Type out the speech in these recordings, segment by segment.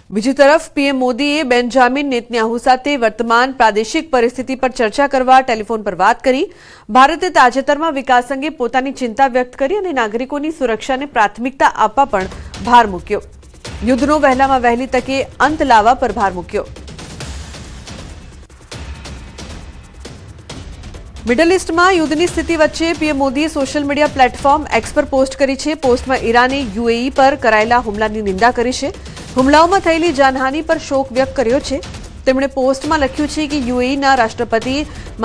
બીજી તરફ પીએમ મોદીએ બેન્જામિન નેતન્યાહુ સાથે વર્તમાન પ્રાદેશિક પરિસ્થિતિ પર ચર્ચા કરવા ટેલિફોન પર વાત કરી। ભારતે તાજેતરમાં વિકાસ અંગે પોતાની ચિંતા વ્યક્ત કરી અને નાગરિકોની સુરક્ષાને પ્રાથમિકતા આપવા પણ ભાર મૂક્યો। યુદ્ધનો વહેલામાં વહેલી તકે અંત લાવવા પર ભાર મૂક્યો। મિડલ ઈસ્ટમાં યુદ્ધની સ્થિતિ વચ્ચે પીએમ મોદીએ સોશિયલ મીડિયા પ્લેટફોર્મ એક્સ પર પોસ્ટ કરી છે। પોસ્ટમાં ઈરાને યુએઈ પર કરાયેલા હુમલાની નિંદા કરી છે। હુમલાઓમાં થયેલી જાનહાનિ પર શોક વ્યક્ત કર્યો છે। તેમણે પોસ્ટમાં લખ્યું છે કે યુએઈના રાષ્ટ્રપતિ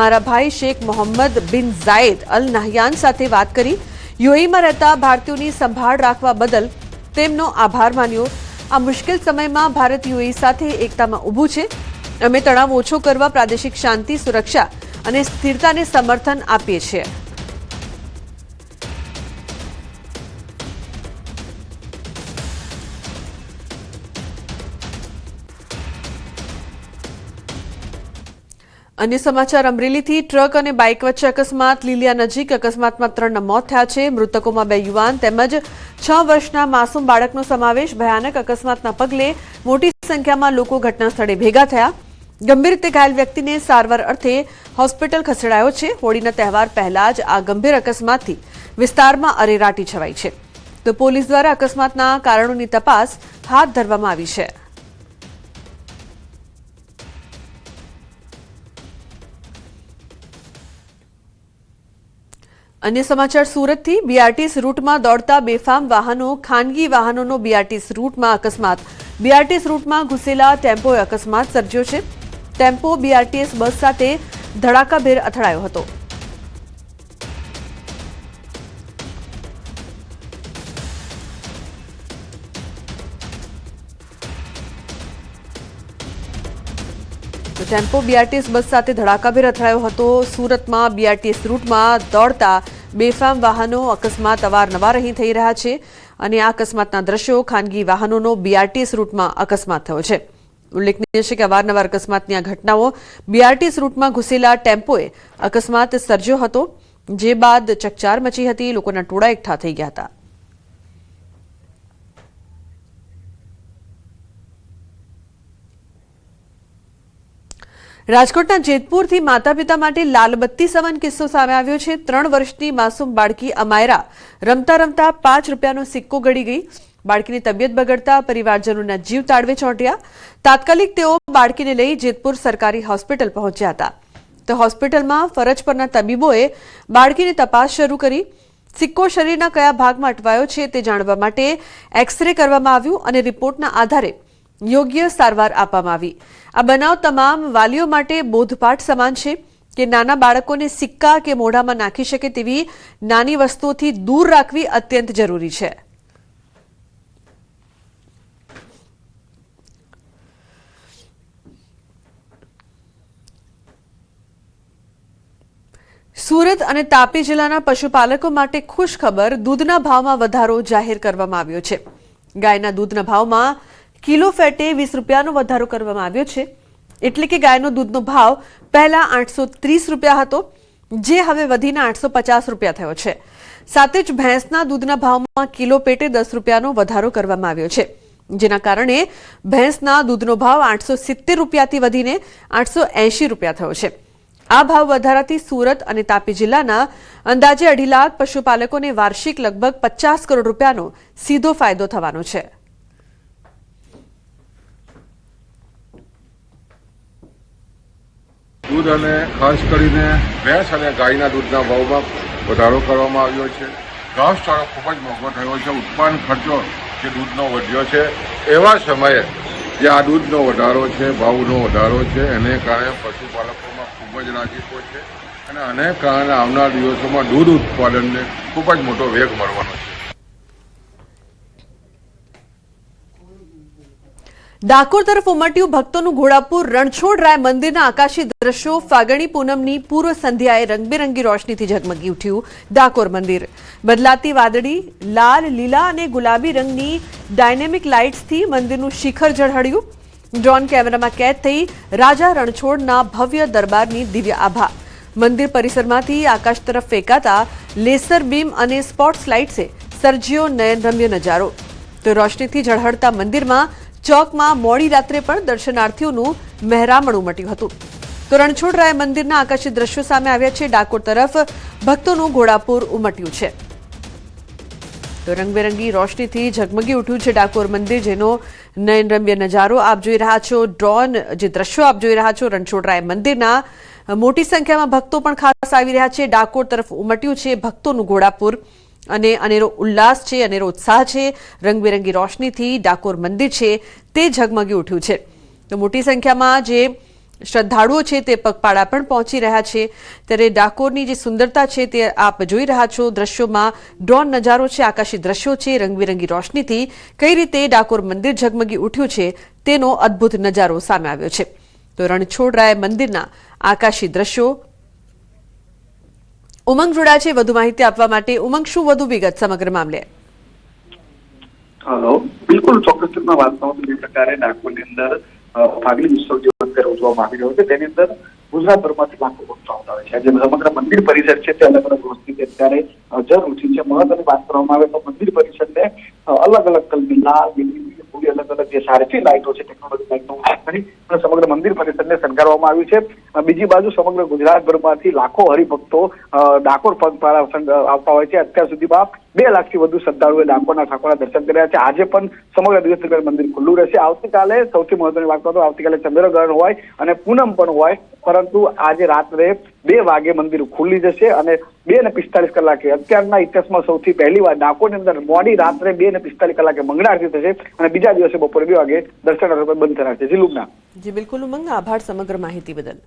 મારા ભાઈ શેખ મોહમ્મદ બિન ઝાયદ અલ નહયાન સાથે વાત કરી યુએઈમાં રહેતા ભારતીયોની સંભાળ રાખવા બદલ તેમનો આભાર માન્યો। આ મુશ્કેલ સમયમાં ભારત યુએઈ સાથે એકતામાં ઊભું છે। અમે તણાવ ઓછો કરવા પ્રાદેશિક શાંતિ સુરક્ષા અને સ્થિરતાને સમર્થન આપીએ છીએ। अन्य समाचार अमरेली ट्रक और बाइक वच्चे अकस्मात લીલિયા नजीक अकस्मात में 3 मौत थया छे। मृतकों में 2 युवान तेमज 6 वर्षना मासूम बाळकनो समावेश। भयानक अकस्मातना पगले मोटी संख्या में लोग घटनास्थळे भेगा थया। गंभीर रीते घायल व्यक्ति ने सारवार अर्थे होस्पिटल खसेडायो छे। होळीना तहेवार पहला ज आ गंभीर अकस्मातथी विस्तारमां अरेराटी छवाई छे, तो पोलीस द्वारा अकस्मातना कारणोनी तपास हाथ धरवामां आवी छे। अन्य समाचार सूरत थी बीआरटीएस रूट में दौड़ता बेफाम वाहनों खानगी वाहनों बीआरटीएस रूट में अकस्मात। बीआरटीएस रूट में घुसेला टेम्पोए अकस्मात सर्ज्यो छे। टेम्पो बीआरटीएस बस साथे धड़ाकाभेर અથડાયો હતો। तो टेम्पो बीआरटीएस बस साथे धड़ाकाभेर અથડાયો હતો। सूरतમાં बीआरटीएस रूटમાં દોડતા બેફામ વાહનો અકસ્માત અવારનવાર અહીં થઈ રહ્યા છે અને આ અકસ્માતના દ્રશ્યો ખાનગી વાહનોનો બીઆરટીએસ રૂટમાં અકસ્માત થયો છે। ઉલ્લેખનીય છે કે અવારનવાર અકસ્માતની આ ઘટનાઓ બીઆરટીએસ રૂટમાં ઘુસેલા ટેમ્પોએ અકસ્માત સર્જ્યો હતો, જે બાદ ચકચાર મચી હતી। લોકોના ટોળા એકઠા થઈ ગયા હતા। રાજકોટના જેતપુરથી માતા પિતા માટે લાલબત્તી સમાન કિસ્સો સામે આવ્યો છે। 3 વર્ષની માસૂમ બાળકી અમાયરા રમતા રમતા 5 રૂપિયાનો સિક્કો ગળી ગઈ। બાળકીની તબિયત બગડતા પરિવારજનોના જીવ તાળવે ચોંટ્યા। તાત્કાલિક તેઓ બાળકીને લઈ જેતપુર સરકારી હોસ્પિટલ પહોંચ્યા હતા। તો હોસ્પિટલમાં ફરજ પરના તબીબોએ બાળકીની તપાસ શરૂ કરી। સિક્કો શરીરના કયા ભાગમાં અટવાયો છે તે જાણવા માટે એક્સરે કરવામાં આવ્યું અને રિપોર્ટના આધારે યોગ્ય સારવાર આપવામાં આવી। આ બનાવ તમામ વાલીઓ માટે બોધપાઠ સમાન છે કે નાના બાળકોને સિક્કા કે મોઢામાં નાખી શકે તેવી નાની વસ્તુઓથી દૂર રાખવી અત્યંત જરૂરી છે। સુરત અને તાપી જિલ્લાના પશુપાલકો માટે ખુશ ખબર, દૂધના ભાવમાં વધારો જાહેર કરવામાં આવ્યો છે। ગાયના દૂધના ભાવમાં કિલો ફેટે 20 રૂપિયાનો વધારો કરવામાં આવ્યો છે। એટલે કે ગાયનો દૂધનો ભાવ પહેલા 830 રૂપિયા હતો, જે હવે વધીને 850 રૂપિયા થયો છે। સાથે જ ભેંસના દૂધના ભાવમાં કિલો પેટે 10 રૂપિયાનો વધારો કરવામાં આવ્યો છે, જેના કારણે ભેંસના દૂધનો ભાવ 870 રૂપિયાથી વધીને 880 રૂપિયા થયો છે। આ ભાવ વધારાથી સુરત અને તાપી જિલ્લાના અંદાજે 2.5 લાખ પશુપાલકોને વાર્ષિક લગભગ 50 કરોડ રૂપિયાનો સીધો ફાયદો થવાનો છે। दूध અને ખાસ કરીને ભેંસ અને ગાયના દૂધના ભાવમાં વધારો કરવામાં આવ્યો છે। ઘાસચારો ખૂબ જ મોંઘો થયો છે। ઉત્પાદન ખર્ચો જે દૂધનો વધ્યો છે, એવા સમયે જે આ દૂધનો વધારો છે, ભાવનો વધારો છે, એને કારણે પશુપાલકોમાં ખૂબ જ નાગરિકો છે અને આને કારણે આવનાર દિવસોમાં દૂધ ઉત્પાદનને ખૂબ જ મોટો વેગ મળવાનો છે। ડાકોર તરફ ઉમટ્યું ભક્તોનું ઘોડાપુર। રણછોડરાય મંદિરના આકાશી દ્રશ્યો ફાગણી પૂનમની પૂર્વ સંધ્યાએ રંગબેરંગી રોશનીથી ઝગમગી ઉઠ્યું ડાકોર મંદિર। બદલાતી વાદળી, લાલ, લીલા અને ગુલાબી રંગની ડાયનેમિક લાઇટ્સથી મંદિરનું શિખર ઝળહળ્યું। ડ્રોન કેમેરામાં कैद થઈ રાજા રણછોડના ભવ્ય દરબારની દિવ્ય આભા। મંદિર પરિસરમાંથી આકાશ તરફ ફેંકાતા લેસર બીમ અને સ્પોટ્સ લાઇટ્સે સર્જ્યો નયનરમ્ય નજારો। તો રોશનીથી ઝળહળતા મંદિરમાં ચોકમાં મોડી રાત્રે પણ દર્શનાર્થીઓનું મહેરામણ ઉમટ્યું હતું. તો રણછોડરાય મંદિરના આકાશી દ્રશ્યો સામે આવ્યા છે. ડાકોર તરફ ભક્તોનું ઘોડાપૂર ઉમટ્યું છે. તો રંગબેરંગી રોશનીથી ઝગમગી ઉઠ્યું છે ડાકોર મંદિર, જેનો નયનરમ્ય નજારો આપ જોઈ રહ્યા છો. ડ્રોન જે દ્રશ્યો આપ જોઈ રહ્યા છો રણછોડરાય મંદિરના, મોટી સંખ્યામાં ભક્તો પણ ખાસ આવી રહ્યા છે. ડાકોર તરફ ઉમટ્યું છે ભક્તોનું ઘોડાપૂર અને અનેરો ઉલ્લાસ છે, અનેરો ઉત્સાહ છે. રંગબેરંગી રોશનીથી ડાકોર મંદિર છે તે ઝગમગી ઉઠ્યું છે. તો મોટી સંખ્યામાં જે શ્રદ્ધાળુઓ છે તે પગપાળા પણ પહોંચી રહ્યા છે. ત્યારે ડાકોરની જે સુંદરતા છે તે આપ જોઈ રહ્યા છો દ્રશ્યોમાં. ડ્રોન નજારો છે, આકાશી દ્રશ્યો છે, રંગબેરંગી રોશનીથી કઈ રીતે ડાકોર મંદિર ઝગમગી ઉઠ્યું છે તેનો અદ્ભુત નજારો સામે આવ્યો છે. તો રણછોડરાય મંદિરના આકાશી દ્રશ્યો. ઉમંગ જોડાયા છે વધુ માહિતી આપવા માટે. ઉમંગ, શું વધુ વિગત સમગ્ર મામલે? હેલો, બિલકુલ ચોક્કસ વાત કરું જે પ્રકારે ડાકોરની અંદર ફાગણી ઉત્સવ જે અત્યારે ઉજવવામાં આવી રહ્યો છે તેની અંદર ગુજરાતભરમાંથી લાખો ભક્તો આવતા હોય છે. જે સમગ્ર મંદિર પરિસર છે તે અલગ અલગ વસ્તુથી અત્યારે જરૂરી છે. મહત્વની વાત કરવામાં આવે તો મંદિર પરિસરને અલગ અલગ કલરની લાલ, લીલી, અલગ અલગ જે સારી લાઇટો છે, ટેકનોલોજી લાઇટનો ઉપયોગ કરી અને સમગ્ર મંદિર પરિસરને શણગારવામાં આવ્યું છે. બીજી બાજુ સમગ્ર ગુજરાતભરમાંથી લાખો હરિભક્તો ડાકોર પગપાળા આવતા હોય છે. અત્યાર સુધીમાં 2 લાખથી વધુ શ્રદ્ધાળુઓએ ડાકોરના ઠાકોરના દર્શન કર્યા છે. આજે પણ સમગ્ર દિવસ દરમિયાન મંદિર ખુલ્લું રહેશે. આવતીકાલે સૌથી મહત્વની વાત કરું તો આવતીકાલે ચંદ્રગ્રહણ હોય અને પૂનમ પણ હોય, પરંતુ આજે રાત્રે 2 વાગે મંદિર ખુલ્લી જશે અને 2:45 કલાકે અત્યારના ઇતિહાસમાં સૌથી પહેલી વાર ડાકોરની અંદર મોડી રાત્રે 2:45 કલાકે મંગળા આરતી થશે અને બીજા દિવસે બપોરે 2 વાગે દર્શનાર્થીઓ બંધ થનાર છે. જી લુબના. જી બિલકુલ ઉમંગ, આભાર સમગ્ર માહિતી બદલ.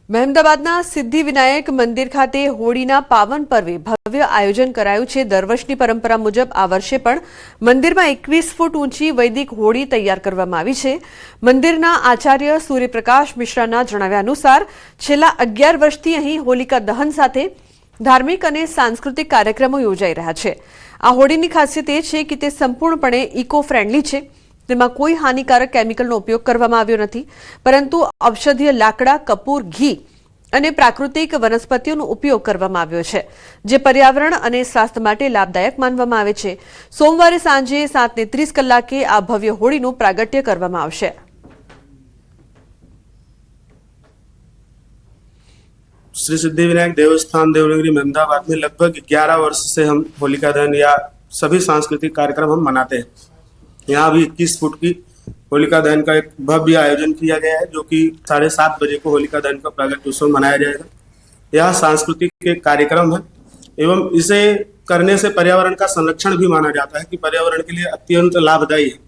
મહેમદાબાદના સિદ્ધિવિનાયક મંદિર ખાતે હોળીના પાવન પર્વે ભવ્ય આયોજન કરાયું છે. દર વર્ષની પરંપરા મુજબ આ વર્ષે પણ મંદિરમાં 21 ફૂટ ઊંચી વૈદિક હોળી તૈયાર કરવામાં આવી છે. મંદિરના આચાર્ય સૂર્યપ્રકાશ મિશ્રાના જણાવ્યા અનુસાર છેલ્લા 11 વર્ષથી અહીં હોલિકા દહન સાથે ધાર્મિક અને સાંસ્કૃતિક કાર્યક્રમો યોજાઈ રહ્યા છે. આ હોળીની ખાસિયત એ છે કે તે સંપૂર્ણપણે ઇકો ફ્રેન્ડલી છે. તેમાં કોઈ હાનિકારક કેમિકલનો ઉપયોગ કરવામાં આવ્યો નથી, પરંતુ ઔષધીય લાકડા, કપૂર, ઘી અને પ્રાકૃતિક વનસ્પતિઓનો ઉપયોગ કરવામાં આવ્યો છે, જે પર્યાવરણ અને સ્વાસ્થ્ય માટે લાભદાયક માનવામાં આવે છે. સોમવારે સાંજે 7:30 કલાકે આ ભવ્ય હોળીનું પ્રાગટ્ય કરવામાં આવશે. श्री सिद्धिविनायक देवस्थान देवनगरी मेहमदाबाद में लगभग 11 वर्ष से हम होलिका दहन या सभी सांस्कृतिक कार्यक्रम हम मनाते हैं. यहाँ भी 21 फुट की होलिका दहन का एक भव्य आयोजन किया गया है, जो कि 7:30 बजे को होलिका दहन का प्रागट्य उत्सव मनाया जाएगा. यह सांस्कृतिक एक कार्यक्रम है एवं इसे करने से पर्यावरण का संरक्षण भी माना जाता है कि पर्यावरण के लिए अत्यंत लाभदायी है.